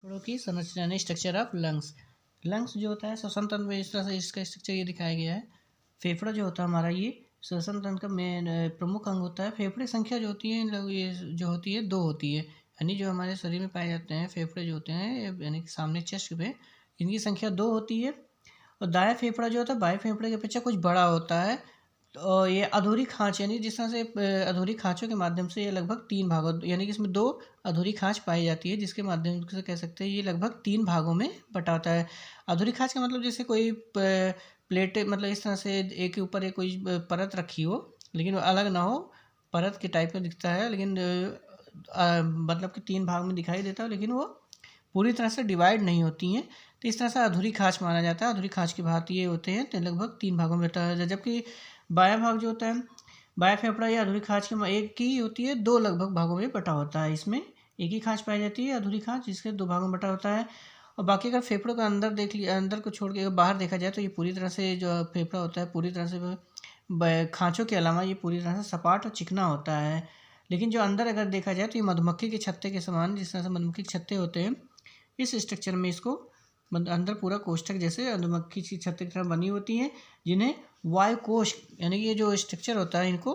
फेफड़ों की संरचना यानी स्ट्रक्चर ऑफ लंग्स। लंग्स जो होता है श्वसन तंत्र में इस तरह से इसका स्ट्रक्चर ये दिखाया गया है। फेफड़ा जो होता है हमारा ये श्वसन तंत्र का मेन प्रमुख अंग होता है। फेफड़े संख्या जो होती है ये जो होती है 2 होती है, यानी जो हमारे शरीर में पाए जाते हैं फेफड़े जो होते हैं यानी कि सामने चेस्ट पे इनकी संख्या 2 होती है। और दायां फेफड़ा जो होता है बाएं फेफड़े के अपेक्षा कुछ बड़ा होता है। तो ये अधूरी खांच यानी जिस तरह से अधूरी खांचों के माध्यम से ये लगभग 3 भागों यानी कि इसमें 2 अधूरी खांच पाई जाती है, जिसके माध्यम से कह सकते हैं ये लगभग 3 भागों में बटा होता है। अधूरी खांच का मतलब जैसे कोई प्लेट मतलब इस तरह से एक के ऊपर एक कोई परत रखी हो लेकिन वो अलग ना हो, परत के टाइप में दिखता है लेकिन मतलब कि 3 भाग में दिखाई देता है लेकिन वो पूरी तरह से डिवाइड नहीं होती हैं। तो इस तरह से अधूरी खांच माना जाता है। अधूरी खांच की भांति ये होते हैं तो लगभग 3 भागों में बटा है, जबकि बायां भाग जो होता है बायां फेफड़ा या अधूरी खांच की एक की होती है 2 लगभग भागों में बटा होता है। इसमें एक ही खांच पाई जाती है अधूरी खांच, जिसके 2 भागों में बटा होता है। और बाकी अगर फेफड़ों का अंदर देख लिया, अंदर को छोड़ के बाहर देखा जाए तो ये पूरी तरह से जो फेफड़ा होता है पूरी तरह से खांचों के अलावा ये पूरी तरह से सपाट और चिकना होता है। लेकिन जो अंदर अगर देखा जाए तो ये मधुमक्खी के छत्ते के समान, जिस तरह से मधुमक्खी के छत्ते होते हैं इस स्ट्रक्चर में इसको अंदर पूरा कोष्ठक जैसे मधुमक्खी की छत्ते की तरह बनी होती हैं, जिन्हें वायुकोश यानी कि ये जो स्ट्रक्चर होता है इनको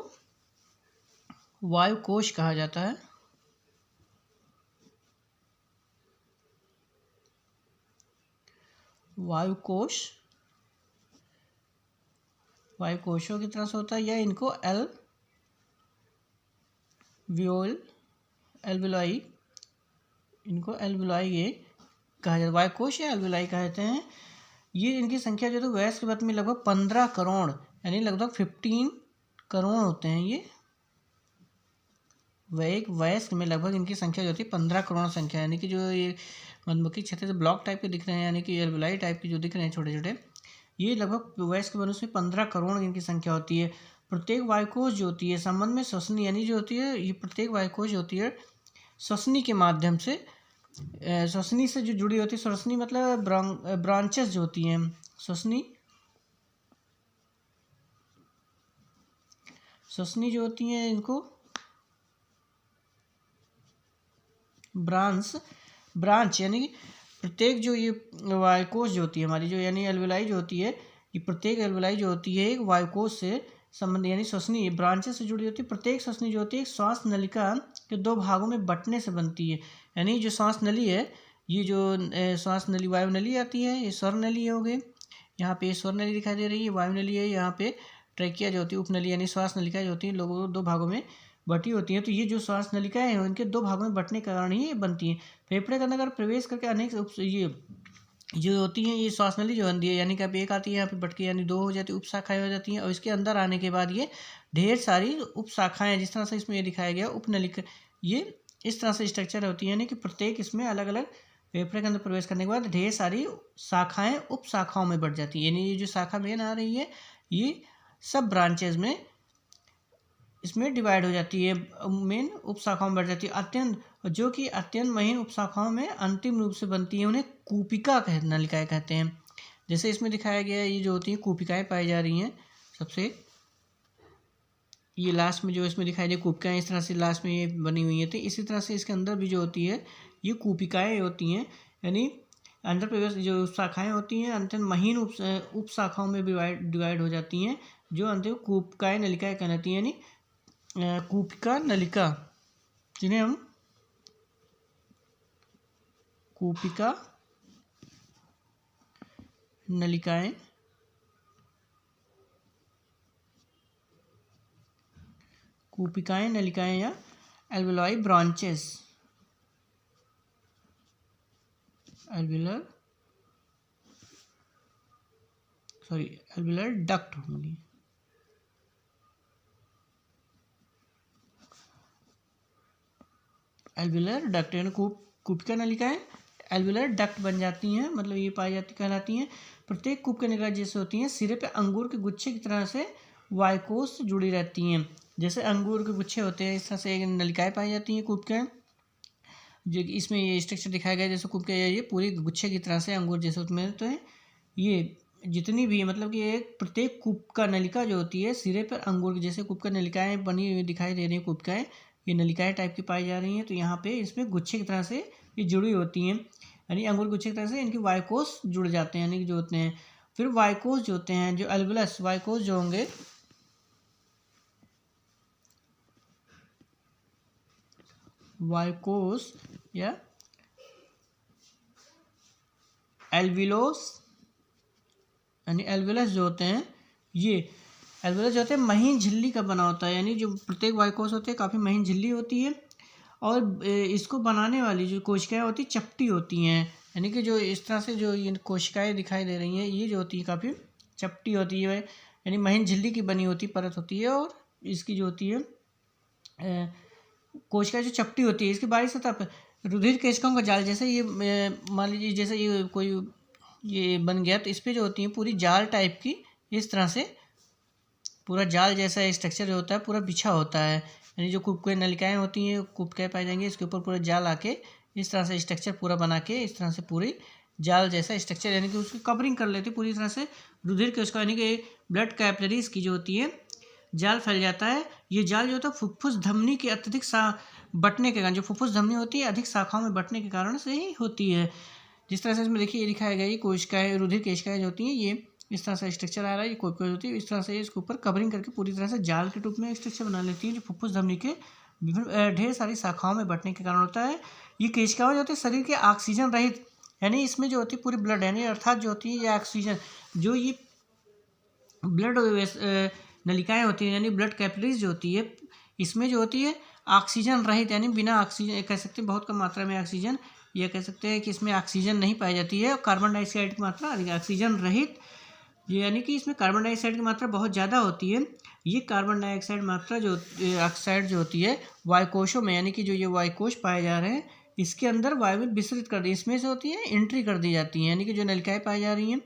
वायुकोश कहा जाता है। वायुकोश वायुकोशों की तरह से होता है या इनको एल्वियोलाई ये कहा जाता है। वायुकोश या एल्वियोलाई कहते हैं। ये इनकी संख्या जो है वयस्क वर्ग में लगभग 15 करोड़ यानी लगभग 15 करोड़ होते हैं। ये एक वयस्क में लगभग इनकी संख्या जो होती है 15 करोड़ संख्या, यानी कि जो ये मधुमक्खी छत्ते से ब्लॉक टाइप के दिख रहे हैं यानी कि एल्वियोलाई टाइप के जो दिख रहे हैं छोटे छोटे, ये लगभग वयस्क मनुष्य में 15 करोड़ इनकी संख्या होती है। प्रत्येक वायुकोश जो होती है संबंध में श्वसनी यानी जो होती है ये प्रत्येक वायुकोश जो होती है श्वसनी के माध्यम से श्वसनी से जो जुड़ी होती है। श्वसनी मतलब ब्रांचेस जो होती हैं श्वसनी जो होती हैं इनको ब्रांच यानी प्रत्येक जो ये वायुकोश जो होती है हमारी जो यानी एल्वियोलाई जो होती है, ये प्रत्येक एल्वियोलाई जो होती है एक वायुकोश से संबंध यानी श्वसनी ब्रांचेस से जुड़ी होती है। प्रत्येक श्वसनी जो होती है श्वास नलिका के 2 भागों में बंटने से बनती है। यानी जो श्वास नली है ये जो श्वास नली वायु नली आती है ये स्वर नली हो गई, यहाँ पे स्वर नली दिखाई दे रही है, वायु नली है, यहाँ पे ट्रैकिया जो होती है उपनली यानी श्वास नलिका जो होती है लोगों को 2 भागों में बटी होती हैं। तो ये जो श्वास नलिकाएं हैं उनके 2 भागों में बंटने के कारण ही बनती हैं। फेफड़े के अंदर प्रवेश करके अनेक ये जो होती हैं ये श्वास नली जो बनती है यानी कि अब एक आती है यहाँ पे बटके यानी 2 हो जाती है, उप शाखाएं हो जाती हैं और इसके अंदर आने के बाद ये ढेर सारी उप शाखाएं जिस तरह से इसमें ये दिखाया गया उपनलिका, ये इस तरह से स्ट्रक्चर होती है यानी कि प्रत्येक इसमें अलग अलग फेफड़े के अंदर प्रवेश करने के बाद ढेर सारी शाखाएं उप शाखाओं में बढ़ जाती है। यानी ये जो शाखा मेन आ रही है ये सब ब्रांचेज में इसमें डिवाइड हो जाती है, मेन उपशाखाओं में बढ़ जाती है। जो कि अत्यंत महीन उपशाखाओं में अंतिम रूप से बनती है उन्हें कूपिका नलिकाएं कहते हैं। जैसे इसमें दिखाया गया है ये जो होती है कूपिकाएं पाई जा रही हैं सबसे ये लास्ट में जो इसमें दिखाई दे कूपिकाएं इस तरह से लास्ट में ये बनी हुई है। तो इसी तरह से इसके अंदर भी जो होती है ये कूपिकाएं होती हैं, यानी अंदर प्रवेश जो शाखाएं होती हैं अत्यंत महीन उप शाखाओं में डिवाइड हो जाती हैं जो अंतिम कूपिकाएं नलिकाएं कहलाती हैं। यानी कूपिका नलिका जिन्हें हम कूपिका नलिकाएं या एल्वियोलाई ब्रांचेस एल्वियोलर डक्ट होंगी। एल्वियोलर डक्ट यानी कूपिका नलिकाएं एल्वियोलर डक्ट बन जाती हैं, मतलब ये पाई जाती कहलाती हैं। प्रत्येक कूपिका नलिका जैसे होती हैं सिरे पे अंगूर के गुच्छे की तरह से वायुकोश से जुड़ी रहती हैं। जैसे अंगूर के गुच्छे होते हैं इस तरह से नलिकाएं पाई जाती हैं कूपिकाएं, जो इसमें ये स्ट्रक्चर दिखाया गया जैसे कूपिका ये पूरी गुच्छे की तरह से अंगूर जैसे उसमें तो है ये जितनी भी मतलब कि एक प्रत्येक कूपिका नलिका जो होती है सिरे पर अंगूर की जैसे कूपिका नलिकाएं बनी हुई दिखाई दे रही हैं। कूपिकाएं ये नलिकाएं टाइप की पाई जा रही हैं, तो यहाँ पे इसमें गुच्छे की तरह से ये जुड़ी होती हैं। यानी अंगूर गुच्छे की तरह से इनके वाइकोस जुड़ जाते हैं, यानी कि जो होते हैं। फिर वाइकोस जो होते हैं, जो एल्वुलस वाइकोस जो होंगे, वाइकोस या एल्विलोस यानी एल्वुलस जो होते हैं, ये एल्वुलस जो होते हैं महीन झिल्ली का बना होता है, यानी जो प्रत्येक वाइकोस होते हैं काफ़ी महीन झिल्ली होती है, और इसको बनाने वाली जो कोशिकाएं होती चपटी होती हैं, यानी कि जो इस तरह से जो ये कोशिकाएं दिखाई दे रही हैं, ये जो होती है काफ़ी चपटी होती है, यानी महीन झिल्ली की बनी होती परत होती है, और इसकी जो होती है कोशिकाएं जो चपटी होती है, इसकी बाहरी सतह पर रुधिर केशिकाओं का जाल, जैसे ये मान लीजिए जैसे ये कोई ये बन गया, तो इस पर जो होती है पूरी जाल टाइप की, इस तरह से पूरा जाल जैसा स्ट्रक्चर जो होता है पूरा बिछा होता है, यानी जो कुपके नलिकाएँ होती हैं, कुपके पाए जाएंगे, इसके ऊपर पूरा जाल आके इस तरह से स्ट्रक्चर पूरा बना के इस तरह से पूरी जाल जैसा स्ट्रक्चर, यानी कि उसकी कवरिंग कर लेती है पूरी तरह से रुधिर के उसका, यानी कि ब्लड कैपिलरीज की जो होती है जाल फैल जाता है। ये जाल जो होता है फुफ्फुस धमनी के अत्यधिक बटने के कारण, जो फुफ्फुस धमनी होती है अधिक शाखाओं में बटने के कारण से ही होती है। जिस तरह से इसमें देखिए ये दिखाया गया, ये कोशिकाएं रुधिर केशिकाएं जो होती हैं, ये इस तरह से स्ट्रक्चर आ रहा है, ये कोशिकाएं होती है इस तरह से इसके ऊपर कवरिंग करके पूरी तरह से जाल के रूप में स्ट्रक्चर बना लेती है, जो फुफ्फुस धमनी के विभिन्न ढेर सारी शाखाओं में बटने के कारण होता है। ये केशिकाएं जो होती है शरीर के ऑक्सीजन रहित, यानी इसमें जो होती है पूरी ब्लड, यानी अर्थात जो होती है ये ऑक्सीजन, जो ये ब्लड नलिकाएं होती हैं, यानी ब्लड कैपिलरीज जो होती है, इसमें जो होती है ऑक्सीजन रहित, यानी बिना ऑक्सीजन, कह सकते हैं बहुत कम मात्रा में ऑक्सीजन, यह कह सकते हैं कि इसमें ऑक्सीजन नहीं पाई जाती है, और कार्बन डाइऑक्साइड की मात्रा अधिक, ऑक्सीजन रहित, ये यानी कि इसमें कार्बन डाइऑक्साइड की मात्रा बहुत ज़्यादा होती है। ये कार्बन डाइऑक्साइड मात्रा जो ऑक्साइड जो होती है वायुकोशों में, यानी कि जो ये वायुकोश पाए जा रहे हैं इसके अंदर वायु में विस्तृत कर दी, इसमें से होती है एंट्री कर दी जाती है, यानी कि जो नलिकाएँ पाई जा रही हैं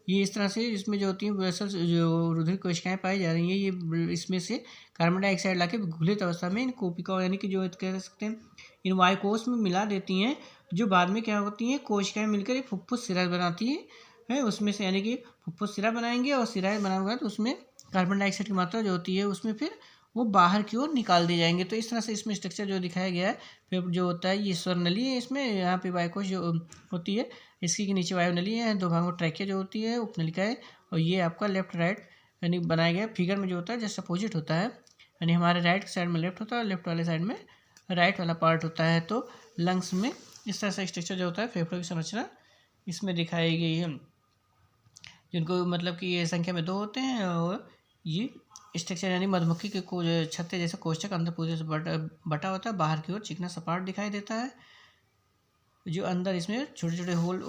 ये इस तरह से, इसमें जो होती है वेसल्स जो रुधिर कोशिकाएं पाई जा रही हैं, ये इसमें से कार्बन डाइऑक्साइड लाके घुलित अवस्था में इन कोशिकाओं, यानी कि जो कह सकते हैं इन वायुकोश में मिला देती हैं, जो बाद में क्या होती हैं कोशिकाएं मिलकर एक फुफ्फुस सिरा बनाती है उसमें से, यानी कि फुफ्फुस सिरा बनाएंगे, और सिरा बनाने तो उसमें कार्बन डाइऑक्साइड की मात्रा जो होती है उसमें फिर वो बाहर की ओर निकाल दिए जाएंगे। तो इस तरह से इसमें स्ट्रक्चर जो दिखाया गया है। फिर जो होता है ये स्वरनली है, इसमें यहाँ पे वायुकोश जो होती है, इसकी के नीचे वायु नली है, दो भागों में ट्रैकिया जो होती है, उपनलिका है, और ये आपका लेफ्ट राइट यानी बनाया गया फिगर में जो होता है जस्ट अपोजिट होता है, यानी हमारे राइट साइड में लेफ्ट होता है, लेफ्ट वाले साइड में राइट वाला पार्ट होता है। तो लंग्स में इस तरह से स्ट्रक्चर जो होता है फेफड़ों की संरचना इसमें दिखाई गई है, जिनको मतलब कि ये संख्या में 2 होते हैं, और ये स्ट्रक्चर यानी मधुमक्खी के छत्ते जैसे कोष्ठक अंदर पूरे से बटा होता है, बाहर की ओर चिकना सपाट दिखाई देता है, जो अंदर इसमें छोटे छोटे होल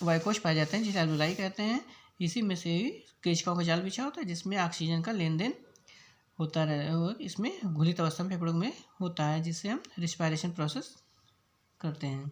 वायुकोश पाए जाते हैं जिसे एल्वुलाई कहते हैं। इसी में से ही केशिकाओं का जाल बिछा होता है जिसमें ऑक्सीजन का लेन देन होता रहे, और इसमें घुलित अवस्था में फेफड़ों में होता है, जिससे हम रिस्पायरेशन प्रोसेस करते हैं।